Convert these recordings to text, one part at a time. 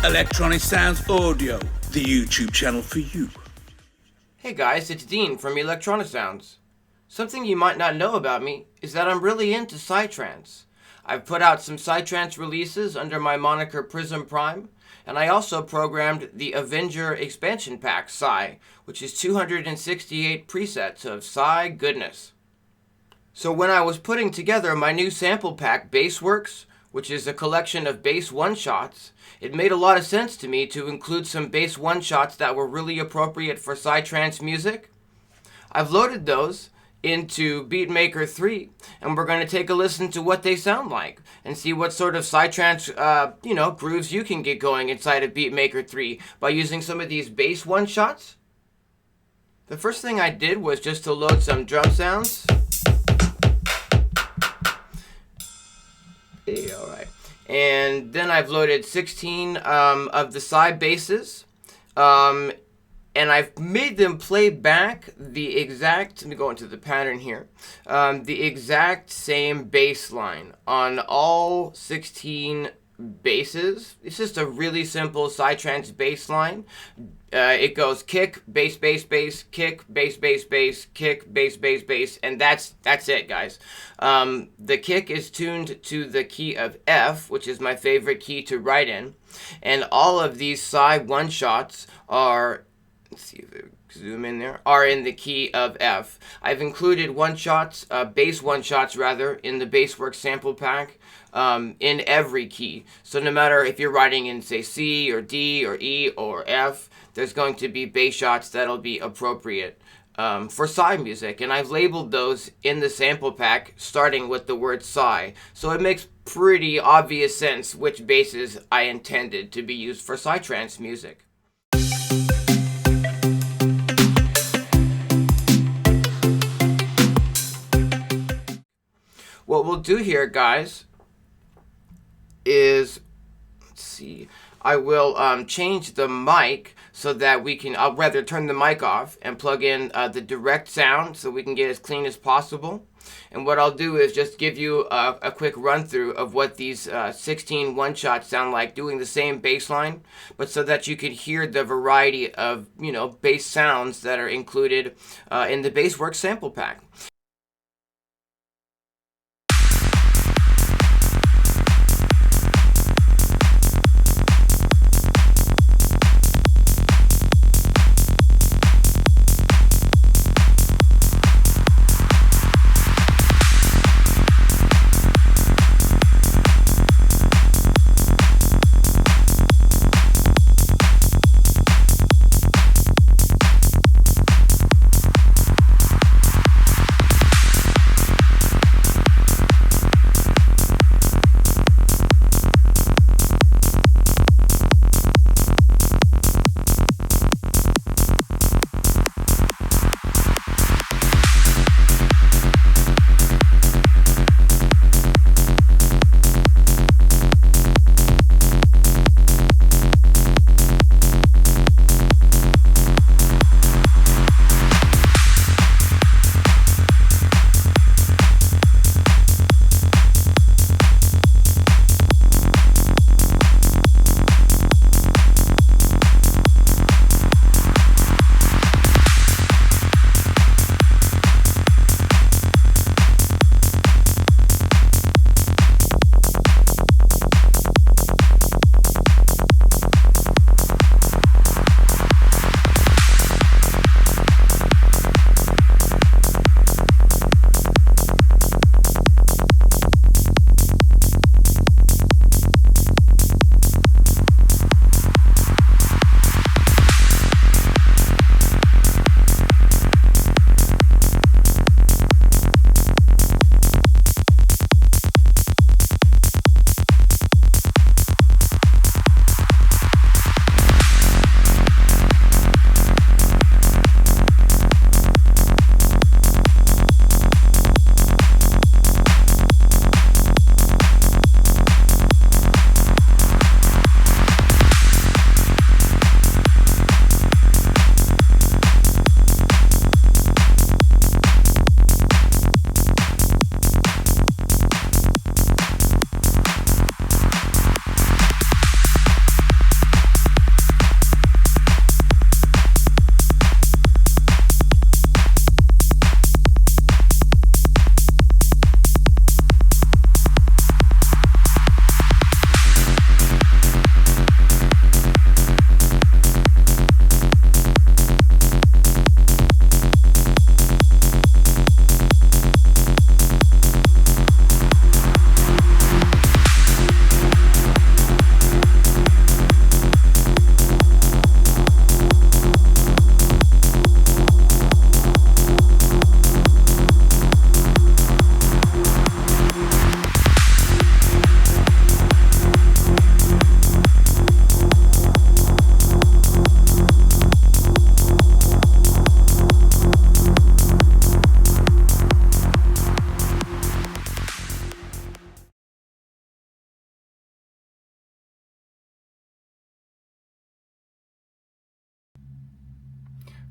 Electronisounds Audio, the YouTube channel for you. Hey guys, it's Dean from Electronisounds. Something you might not know about me is that I'm really into Psytrance. I've put out some Psytrance releases under my moniker Prism Prime, and I also programmed the Avenger expansion pack Psy, which is 268 presets of Psy goodness. So when I was putting together my new sample pack BASSWORKS, which is a collection of bass one-shots, it made a lot of sense to me to include some bass one-shots that were really appropriate for Psytrance music. I've loaded those into Beatmaker 3, and we're going to take a listen to what they sound like and see what sort of Psytrance, grooves you can get going inside of Beatmaker 3 by using some of these bass one-shots. The first thing I did was just to load some drum sounds. Hey, all right. And then I've loaded 16 of the side basses, and I've made them play back the exact, let me go into the pattern here, the exact same bass line on all 16 basses. It's just a really simple Psytrance bass line. It goes kick, bass, bass, bass, kick, bass, bass, bass, kick, bass, bass, bass, and that's it, guys. The kick is tuned to the key of F, which is my favorite key to write in, and all of these side one-shots are, let's see if I zoom in there, are in the key of F. I've included one-shots, bass one-shots rather, in the BASSWORKS sample pack in every key. So no matter if you're writing in, say, C or D or E or F, there's going to be bass shots that'll be appropriate for Psy music. And I've labeled those in the sample pack starting with the word Psy. So it makes pretty obvious sense which basses I intended to be used for Psytrance music. What we'll do here, guys, is, let's see, I will change the mic so that we can, I'll rather turn the mic off and plug in the direct sound so we can get as clean as possible. And what I'll do is just give you a quick run through of what these 16 one-shots sound like, doing the same bass line, but so that you can hear the variety of, bass sounds that are included in the BASSWORKS sample pack.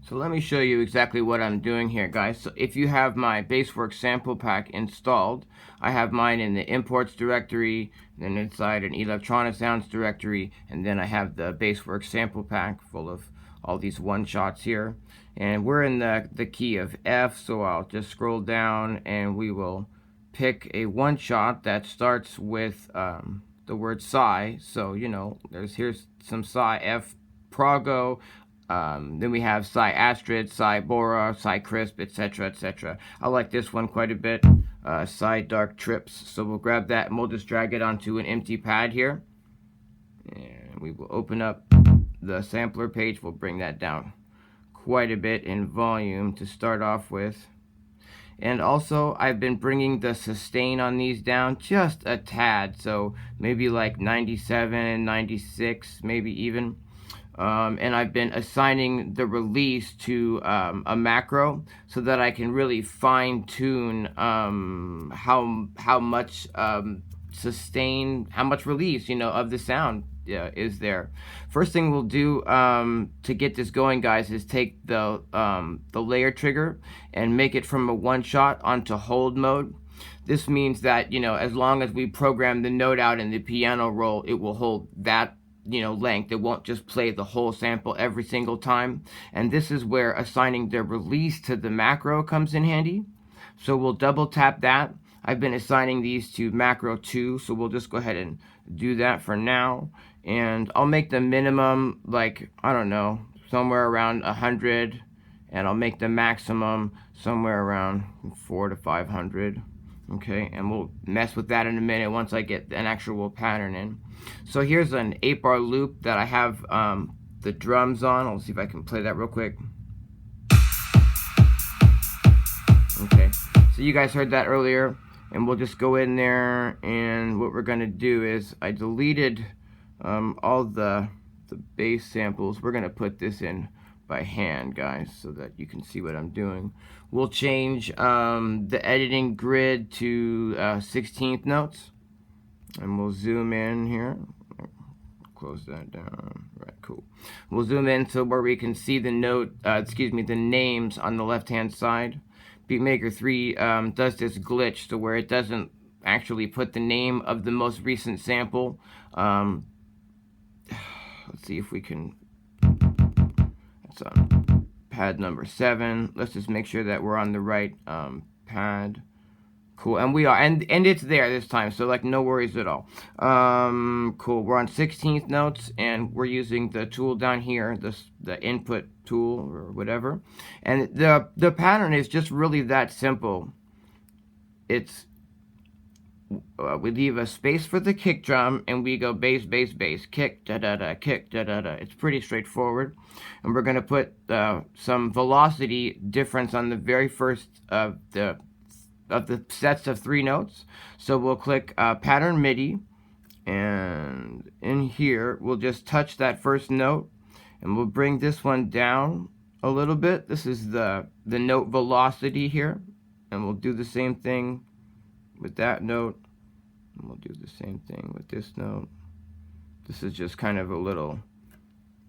So let me show you exactly what I'm doing here, guys. So if you have my BASSWORKS sample pack installed, I have mine in the imports directory, then inside an Electronisounds directory, and then I have the BASSWORKS sample pack full of all these one-shots here. And we're in the key of F, so I'll just scroll down and we will pick a one-shot that starts with the word Psy. So, you know, here's some Psy F Prago. Then we have Psy Astrid, Psy Bora, Psy Crisp, etc., etc. I like this one quite a bit. Psy Dark Trips. So we'll grab that and we'll just drag it onto an empty pad here. And we will open up the sampler page. We'll bring that down quite a bit in volume to start off with. And also, I've been bringing the sustain on these down just a tad. So maybe like 97, 96, maybe even. And I've been assigning the release to a macro so that I can really fine tune how much sustain, how much release, you know, of the sound is there. First thing we'll do to get this going, guys, is take the layer trigger and make it from a one shot onto hold mode. This means that, you know, as long as we program the note out in the piano roll, it will hold that, you know, length. It won't just play the whole sample every single time. And this is where assigning the release to the macro comes in handy. So we'll double tap that. I've been assigning these to macro 2, so we'll just go ahead and do that for now. And I'll make the minimum, like, I don't know, somewhere around 100, and I'll make the maximum somewhere around 400 to 500. Okay, and we'll mess with that in a minute once I get an actual pattern in. So here's an 8-bar loop that I have the drums on. I'll see if I can play that real quick. Okay, so you guys heard that earlier, and we'll just go in there, and what we're gonna do is I deleted all the bass samples. We're gonna put this in by hand, guys, so that you can see what I'm doing. We'll change the editing grid to 16th notes, and we'll zoom in here. Close that down. Right, cool. We'll zoom in so where we can see the note, the names on the left-hand side. Beatmaker 3 does this glitch so where it doesn't actually put the name of the most recent sample. Let's see if we can. That's on pad number 7. Let's just make sure that we're on the right pad. Cool, and we are, and it's there this time, so like no worries at all. Cool, we're on 16th notes, and we're using the tool down here, the input tool or whatever. And the pattern is just really that simple. It's we leave a space for the kick drum, and we go bass, bass, bass, kick, da da da, kick, da da da. It's pretty straightforward, and we're gonna put some velocity difference on the very first of the sets of 3 notes. So we'll click pattern MIDI, and in here we'll just touch that first note, and we'll bring this one down a little bit. This is the note velocity here, and we'll do the same thing with that note, and we'll do the same thing with this note. This is just kind of a little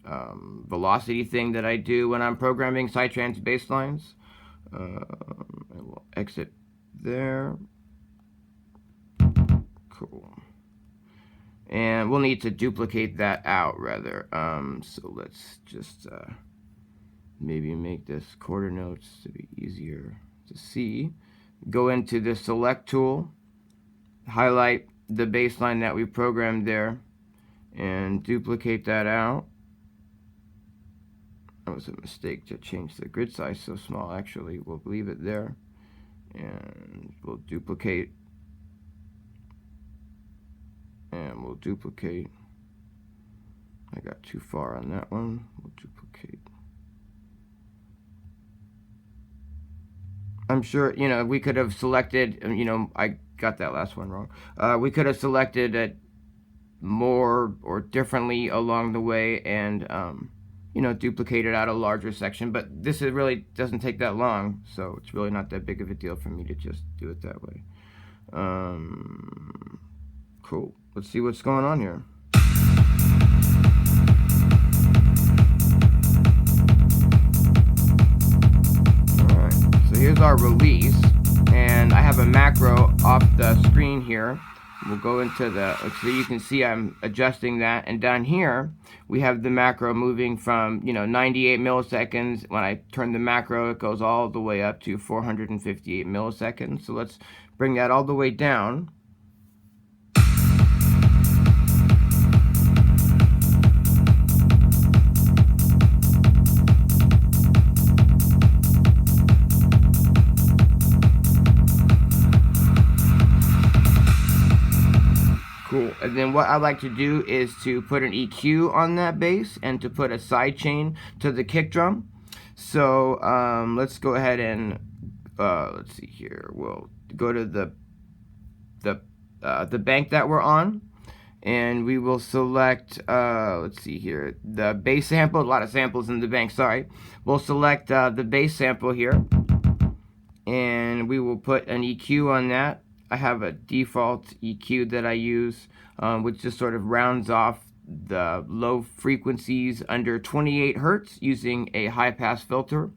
velocity thing that I do when I'm programming Psytrance bass lines. I will exit there. Cool. And we'll need to duplicate that out rather. So let's just maybe make this quarter notes to be easier to see. Go into the select tool, highlight the bass line that we programmed there, and duplicate that out. That was a mistake to change the grid size so small. Actually, we'll leave it there. And we'll duplicate, and we'll duplicate. I got too far on that one. We'll duplicate. I'm sure, you know, we could have selected, you know, I got that last one wrong. We could have selected it more or differently along the way, and you know, duplicated out a larger section, but this is really doesn't take that long, so it's really not that big of a deal for me to just do it that way. Cool. Let's see what's going on here. So here's our release, and I have a macro off the screen here. We'll go into so you can see I'm adjusting that, and down here we have the macro moving from 98 milliseconds. When I turn the macro, it goes all the way up to 458 milliseconds. So let's bring that all the way down. Cool. And then what I like to do is to put an EQ on that bass and to put a sidechain to the kick drum. So let's go ahead and let's see here. We'll go to the bank that we're on, and we will select let's see here, the bass sample. A lot of samples in the bank. Sorry. We'll select the bass sample here, and we will put an EQ on that. I have a default EQ that I use, which just sort of rounds off the low frequencies under 28 Hertz using a high-pass filter.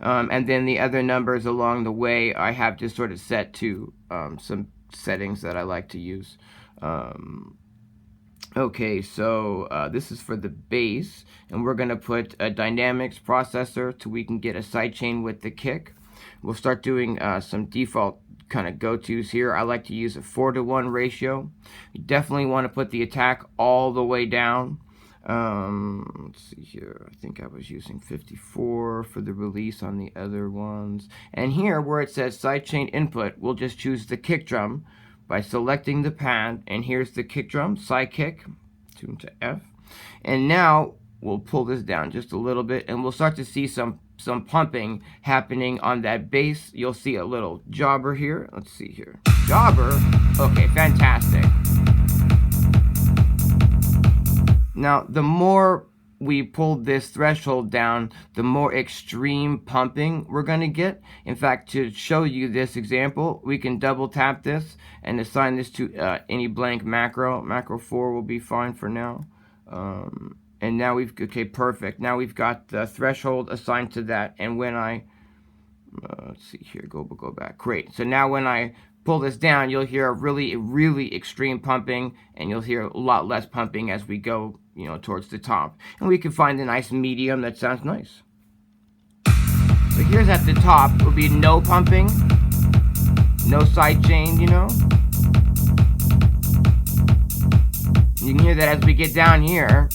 And then the other numbers along the way I have just sort of set to some settings that I like to use. Okay, so this is for the bass, and we're going to put a dynamics processor so we can get a sidechain with the kick. We'll start doing some default kind of go-tos here. I like to use a 4-to-1 ratio. You definitely want to put the attack all the way down. Let's see here. I think I was using 54 for the release on the other ones. And here where it says sidechain input, we'll just choose the kick drum by selecting the pad. And here's the kick drum, side kick, tune to F. And now we'll pull this down just a little bit, and we'll start to see some pumping happening on that bass. You'll see a little jobber here. Let's see here. Jobber. Okay, fantastic. Now, the more we pull this threshold down, the more extreme pumping we're going to get. In fact, to show you this example, we can double tap this and assign this to any blank macro. Macro 4 will be fine for now. And now okay, perfect. Now we've got the threshold assigned to that. And when I, let's see here, go back. Great. So now when I pull this down, you'll hear a really extreme pumping, and you'll hear a lot less pumping as we go, towards the top. And we can find a nice medium that sounds nice. So here's at the top, will be no pumping, no sidechain, You can hear that as we get down here.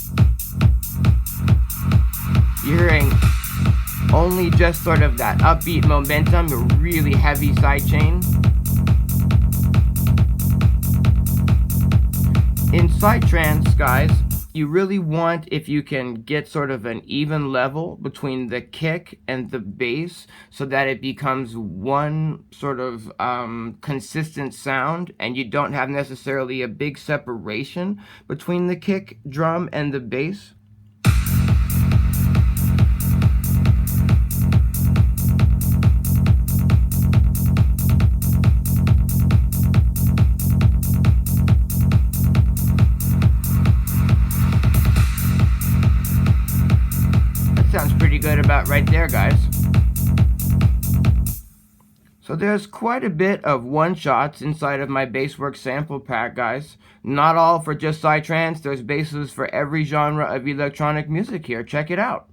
You're hearing only just sort of that upbeat momentum, a really heavy sidechain. In Psytrance, guys, you really want, if you can get sort of an even level between the kick and the bass so that it becomes one sort of consistent sound, and you don't have necessarily a big separation between the kick drum and the bass. Sounds pretty good about right there, guys. So there's quite a bit of one-shots inside of my BASSWORKS sample pack, guys. Not all for just Psytrance. There's basses for every genre of electronic music here. Check it out.